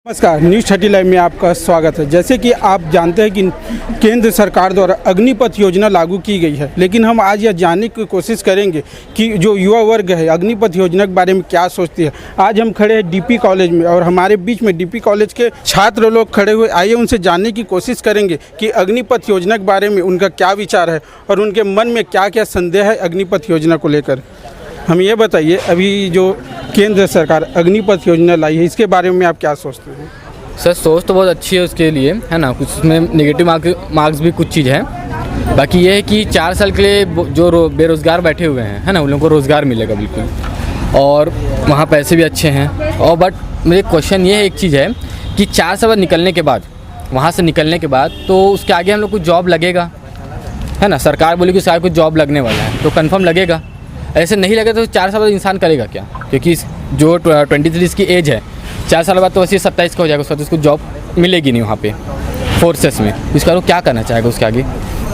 नमस्कार, news 30 live में आपका स्वागत है। जैसे कि आप जानते हैं कि केंद्र सरकार द्वारा अग्निपथ योजना लागू की गई है, लेकिन हम आज यह जानने की कोशिश करेंगे कि जो युवा वर्ग है अग्निपथ योजना के बारे में क्या सोचती है। आज हम खड़े हैं डीपी कॉलेज में और हमारे बीच में डीपी कॉलेज के छात्र लोग खड़े हुए। आइए उनसे जानने की कोशिश करेंगे कि अग्निपथ योजना के बारे में उनका क्या विचार है और उनके मन में क्या क्या संदेह है अग्निपथ योजना को लेकर। हम ये बताइए, अभी जो केंद्र सरकार अग्निपथ योजना लाई है, इसके बारे में आप क्या सोचते हैं? सर, सोच तो बहुत अच्छी है उसके लिए, है ना। कुछ उसमें नेगेटिव मार्क्स भी कुछ चीज़ है। बाकी ये है कि 4 साल के लिए जो बेरोज़गार बैठे हुए हैं, है ना, उन लोगों को रोज़गार मिलेगा बिल्कुल, और वहाँ पैसे भी अच्छे हैं। और बट मेरे क्वेश्चन ये है, एक चीज़ है कि 4 साल बाद निकलने के बाद, वहाँ से निकलने के बाद तो उसके आगे हम लोग को जॉब लगेगा, है ना। सरकार बोली कि उसके आगे कुछ जॉब लगने वाला है, तो कन्फर्म लगेगा। ऐसे नहीं लगे तो 4 साल बाद इंसान करेगा क्या? क्योंकि जो 23 की एज है, 4 साल बाद तो वैसे 27 का हो जाएगा, उसके बाद उसको जॉब मिलेगी नहीं वहाँ पे फोर्सेस में। इसका वो क्या करना चाहेगा उसके आगे?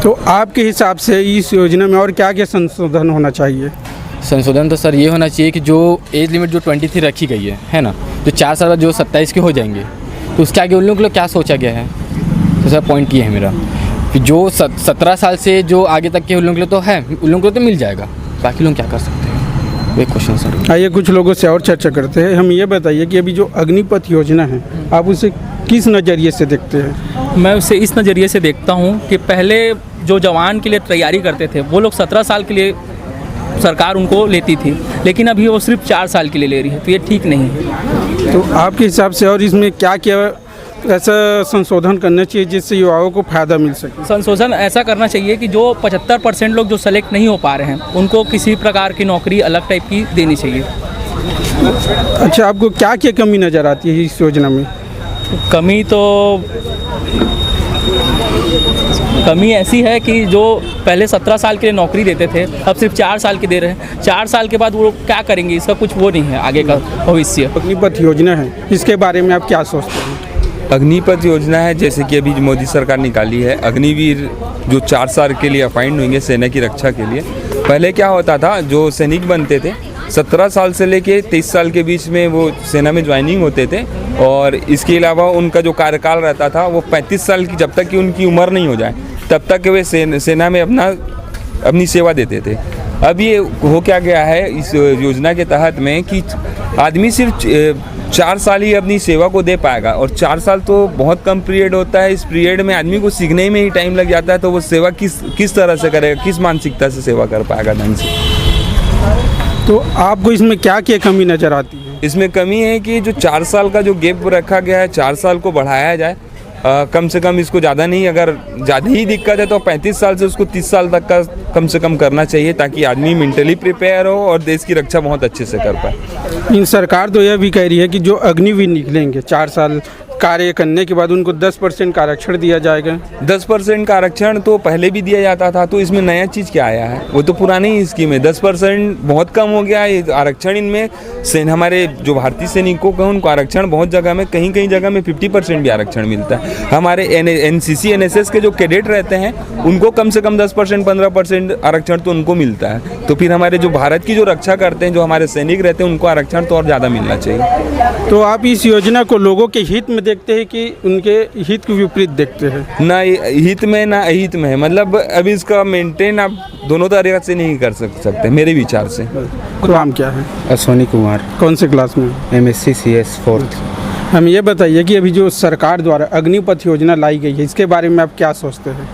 तो आपके हिसाब से इस योजना में और क्या क्या संशोधन होना चाहिए? संशोधन तो सर ये होना चाहिए कि जो एज लिमिट जो 23 रखी गई है ना, तो 4 साल बाद जो 27 के हो जाएंगे, तो उसके आगे उन लोगों के लिए क्या सोचा गया है? तो सर पॉइंट ये है मेरा कि जो 17 साल से जो आगे तक के उन लोगों के लिए तो है, उन लोगों को तो मिल जाएगा, बाकी लोग क्या कर सकते हैं? एक क्वेश्चन सर। आइए कुछ लोगों से और चर्चा करते हैं। हम ये बताइए कि अभी जो अग्निपथ योजना है, आप उसे किस नज़रिए से देखते हैं? मैं उसे इस नज़रिए से देखता हूँ कि पहले जो जवान के लिए तैयारी करते थे वो लोग 17 साल के लिए सरकार उनको लेती थी, लेकिन अभी वो सिर्फ 4 साल के लिए ले रही है, तो ये ठीक नहीं है। तो आपके हिसाब से और इसमें क्या क्या ऐसा संशोधन करना चाहिए जिससे युवाओं को फ़ायदा मिल सके? संशोधन ऐसा करना चाहिए कि जो 75% लोग जो सेलेक्ट नहीं हो पा रहे हैं उनको किसी प्रकार की नौकरी अलग टाइप की देनी चाहिए। अच्छा, आपको क्या क्या कमी नज़र आती है इस योजना में? कमी ऐसी है कि जो पहले 17 साल के लिए नौकरी देते थे, अब सिर्फ 4 साल के दे रहे हैं। 4 साल के बाद वो क्या करेंगे, इसका कुछ वो नहीं है आगे का भविष्य। अग्निपथ योजना है, इसके बारे में आप क्या सोचते हैं? अग्निपथ योजना है, जैसे कि अभी मोदी सरकार निकाली है, अग्निवीर जो 4 साल के लिए अपॉइंट होंगे सेना की रक्षा के लिए। पहले क्या होता था, जो सैनिक बनते थे 17 साल से लेके 23 साल के बीच में वो सेना में ज्वाइनिंग होते थे, और इसके अलावा उनका जो कार्यकाल रहता था वो 35 साल की, जब तक कि उनकी उम्र नहीं हो जाए तब तक वे सेना में अपनी सेवा देते थे। अब ये हो क्या गया है इस योजना के तहत में कि आदमी सिर्फ 4 साल ही अपनी सेवा को दे पाएगा, और 4 साल तो बहुत कम पीरियड होता है। इस पीरियड में आदमी को सीखने में ही टाइम लग जाता है, तो वो सेवा किस तरह से करेगा, किस मानसिकता से सेवा कर पाएगा ढंग से? तो आपको इसमें क्या क्या कमी नज़र आती है? इसमें कमी है कि जो 4 साल का जो गैप रखा गया है, 4 साल को बढ़ाया जाए, कम से कम इसको ज़्यादा नहीं, अगर ज़्यादा ही दिक्कत है तो 35 साल से उसको 30 साल तक का कम से कम करना चाहिए, ताकि आदमी मेंटली प्रिपेयर हो और देश की रक्षा बहुत अच्छे से कर पाए। इन सरकार तो यह भी कह रही है कि जो अग्निवीर निकलेंगे 4 साल कार्य करने के बाद उनको 10% का आरक्षण दिया जाएगा। 10% का आरक्षण तो पहले भी दिया जाता था, तो इसमें नया चीज़ क्या आया है? वो तो पुरानी स्कीम है। 10% बहुत कम हो गया ये आरक्षण। इनमें हमारे जो भारतीय सैनिकों को उनको आरक्षण बहुत जगह में, कहीं जगह में 50% भी आरक्षण मिलता है। हमारे NCC NSS के जो कैडेट रहते हैं उनको कम से कम 10% 15% आरक्षण तो उनको मिलता है। तो फिर हमारे जो भारत की जो रक्षा करते हैं, जो हमारे सैनिक रहते हैं, उनको आरक्षण तो और ज़्यादा मिलना चाहिए। तो आप इस योजना को लोगों के हित में देखते हैं कि उनके हित के विपरीत देखते हैं? ना हित में ना अहित में है, मतलब अभी इसका मेंटेन आप दोनों तरीक़े से नहीं कर सकते मेरे विचार से। नाम क्या है? अश्वनी कुमार। कौन से क्लास में? MSc CS 4th। हम ये बताइए कि अभी जो सरकार द्वारा अग्निपथ योजना लाई गई है, इसके बारे में आप क्या सोचते हैं?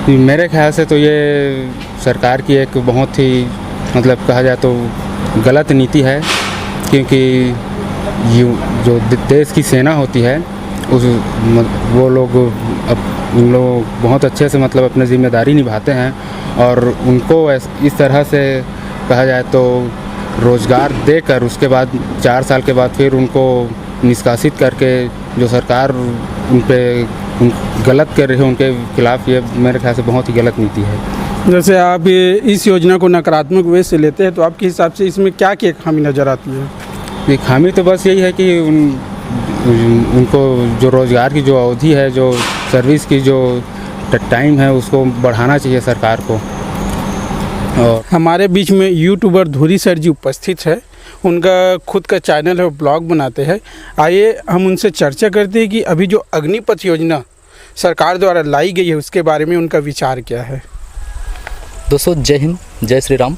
मेरे ख्याल से तो ये सरकार की एक बहुत ही, मतलब कहा जाए तो गलत नीति है, क्योंकि जो देश की सेना होती है वो लोग उन लोग बहुत अच्छे से मतलब अपनी जिम्मेदारी निभाते हैं, और उनको इस तरह से कहा जाए तो रोज़गार देकर उसके बाद 4 साल के बाद फिर उनको निष्कासित करके जो सरकार उन पे गलत कर रही है उनके खिलाफ़, ये मेरे ख्याल से बहुत ही गलत नीति है। जैसे आप इस योजना को नकारात्मक वे से लेते हैं, तो आपके हिसाब से इसमें क्या क्या खामी नज़र आती है? ये खामी तो बस यही है कि उनको जो रोज़गार की जो अवधि है, जो सर्विस की जो टाइम है, उसको बढ़ाना चाहिए सरकार को। और हमारे बीच में यूट्यूबर धुरी सर जी उपस्थित है, उनका खुद का चैनल है, ब्लॉग बनाते हैं। आइए हम उनसे चर्चा करते हैं कि अभी जो अग्निपथ योजना सरकार द्वारा लाई गई है उसके बारे में उनका विचार क्या है। दोस्तों जय हिंद, जय श्री राम।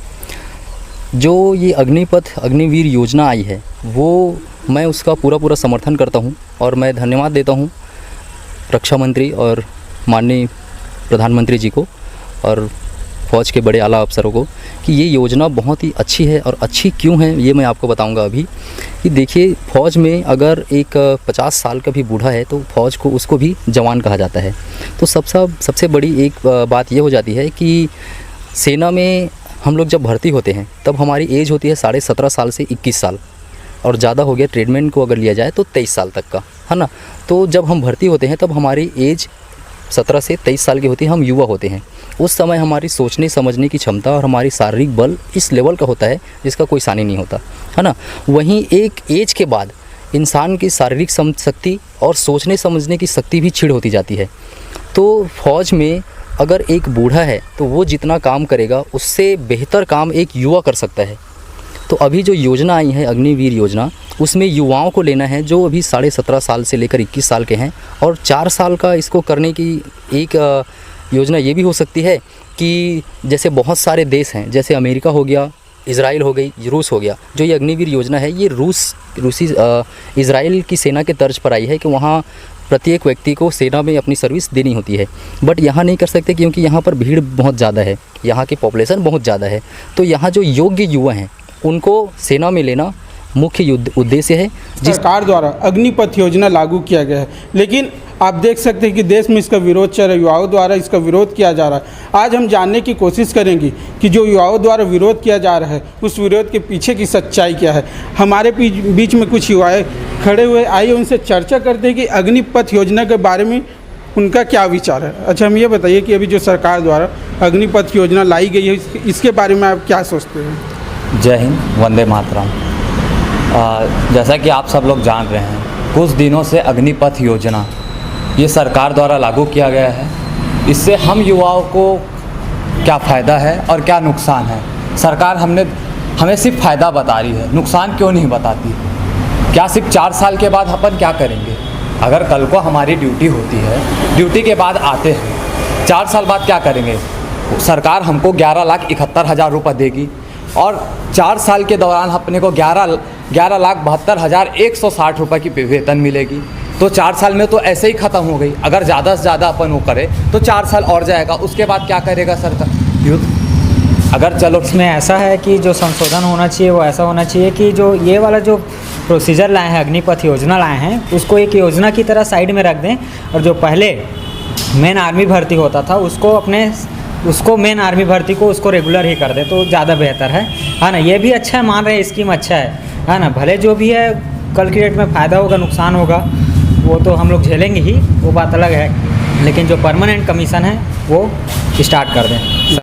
जो ये अग्निपथ अग्निवीर योजना आई है वो मैं उसका पूरा समर्थन करता हूँ और मैं धन्यवाद देता हूँ रक्षा मंत्री और माननीय प्रधानमंत्री जी को और फ़ौज के बड़े आला अफसरों को कि ये योजना बहुत ही अच्छी है। और अच्छी क्यों है ये मैं आपको बताऊंगा अभी। कि देखिए, फ़ौज में अगर एक 50 साल का भी बूढ़ा है तो फ़ौज को उसको भी जवान कहा जाता है। तो सबसे बड़ी एक बात ये हो जाती है कि सेना में हम लोग जब भर्ती होते हैं तब हमारी एज होती है 17.5 साल से 21 साल, और ज़्यादा हो गया ट्रेडमेंट को अगर लिया जाए तो 23 साल तक का, है ना। तो जब हम भर्ती होते हैं तब हमारी एज 17 से 23 साल की होती है, हम युवा होते हैं। उस समय हमारी सोचने समझने की क्षमता और हमारी शारीरिक बल इस लेवल का होता है जिसका कोई सानी नहीं होता, है ना। वहीं एक एज के बाद इंसान की शारीरिक शक्ति और सोचने समझने की शक्ति भी क्षीण होती जाती है। तो फ़ौज में अगर एक बूढ़ा है तो वो जितना काम करेगा उससे बेहतर काम एक युवा कर सकता है। तो अभी जो योजना आई है अग्निवीर योजना, उसमें युवाओं को लेना है जो अभी 17.5 साल से लेकर 21 साल के हैं। और 4 साल का इसको करने की एक योजना ये भी हो सकती है कि जैसे बहुत सारे देश हैं, जैसे अमेरिका हो गया, इज़राइल हो गई, रूस हो गया। जो ये अग्निवीर योजना है ये इज़राइल की सेना के तर्ज पर आई है कि वहाँ प्रत्येक व्यक्ति को सेना में अपनी सर्विस देनी होती है। बट यहाँ नहीं कर सकते क्योंकि यहाँ पर भीड़ बहुत ज़्यादा है, यहाँ की पॉपुलेशन बहुत ज़्यादा है। तो यहाँ जो योग्य युवा हैं उनको सेना में लेना मुख्य उद्देश्य है। सरकार द्वारा अग्निपथ योजना लागू किया गया है, लेकिन आप देख सकते हैं कि देश में इसका विरोध चल रहा है, युवाओं द्वारा इसका विरोध किया जा रहा है। आज हम जानने की कोशिश करेंगे कि जो युवाओं द्वारा विरोध किया जा रहा है उस विरोध के पीछे की सच्चाई क्या है। हमारे बीच में कुछ युवाएं खड़े हुए, आइए उनसे चर्चा करते हैं कि अग्निपथ योजना के बारे में उनका क्या विचार है। अच्छा, हम ये बताइए कि अभी जो सरकार द्वारा अग्निपथ योजना लाई गई है इसके बारे में आप क्या सोचते हैं। जय हिंद, वंदे मातरम। जैसा कि आप सब लोग जान रहे हैं, कुछ दिनों से अग्निपथ योजना ये सरकार द्वारा लागू किया गया है। इससे हम युवाओं को क्या फ़ायदा है और क्या नुकसान है, सरकार हमें सिर्फ फ़ायदा बता रही है, नुकसान क्यों नहीं बताती। क्या सिर्फ 4 साल के बाद अपन क्या करेंगे? अगर कल को हमारी ड्यूटी होती है, ड्यूटी के बाद आते हैं, 4 साल बाद क्या करेंगे? सरकार हमको 11,71,000 रुपये देगी और 4 साल के दौरान अपने को 11,72,160 रुपये की वेतन मिलेगी। तो 4 साल में तो ऐसे ही ख़त्म हो गई। अगर ज़्यादा से ज़्यादा अपन वो करे तो 4 साल और जाएगा, उसके बाद क्या करेगा सरकार? युद्ध। अगर चलो इसमें ऐसा है कि जो संशोधन होना चाहिए वो ऐसा होना चाहिए कि जो ये वाला जो प्रोसीजर लाए हैं, अग्निपथ योजना लाए हैं, उसको एक योजना की तरह साइड में रख दें और जो पहले मेन आर्मी भर्ती होता था उसको मेन आर्मी भर्ती को उसको रेगुलर ही कर दें तो ज़्यादा बेहतर है ना। ये भी अच्छा है, मान रहे हैं स्कीम अच्छा है ना। भले जो भी है कल की डेट में फ़ायदा होगा नुकसान होगा वो तो हम लोग झेलेंगे ही, वो बात अलग है। लेकिन जो परमानेंट कमीशन है वो स्टार्ट कर दें।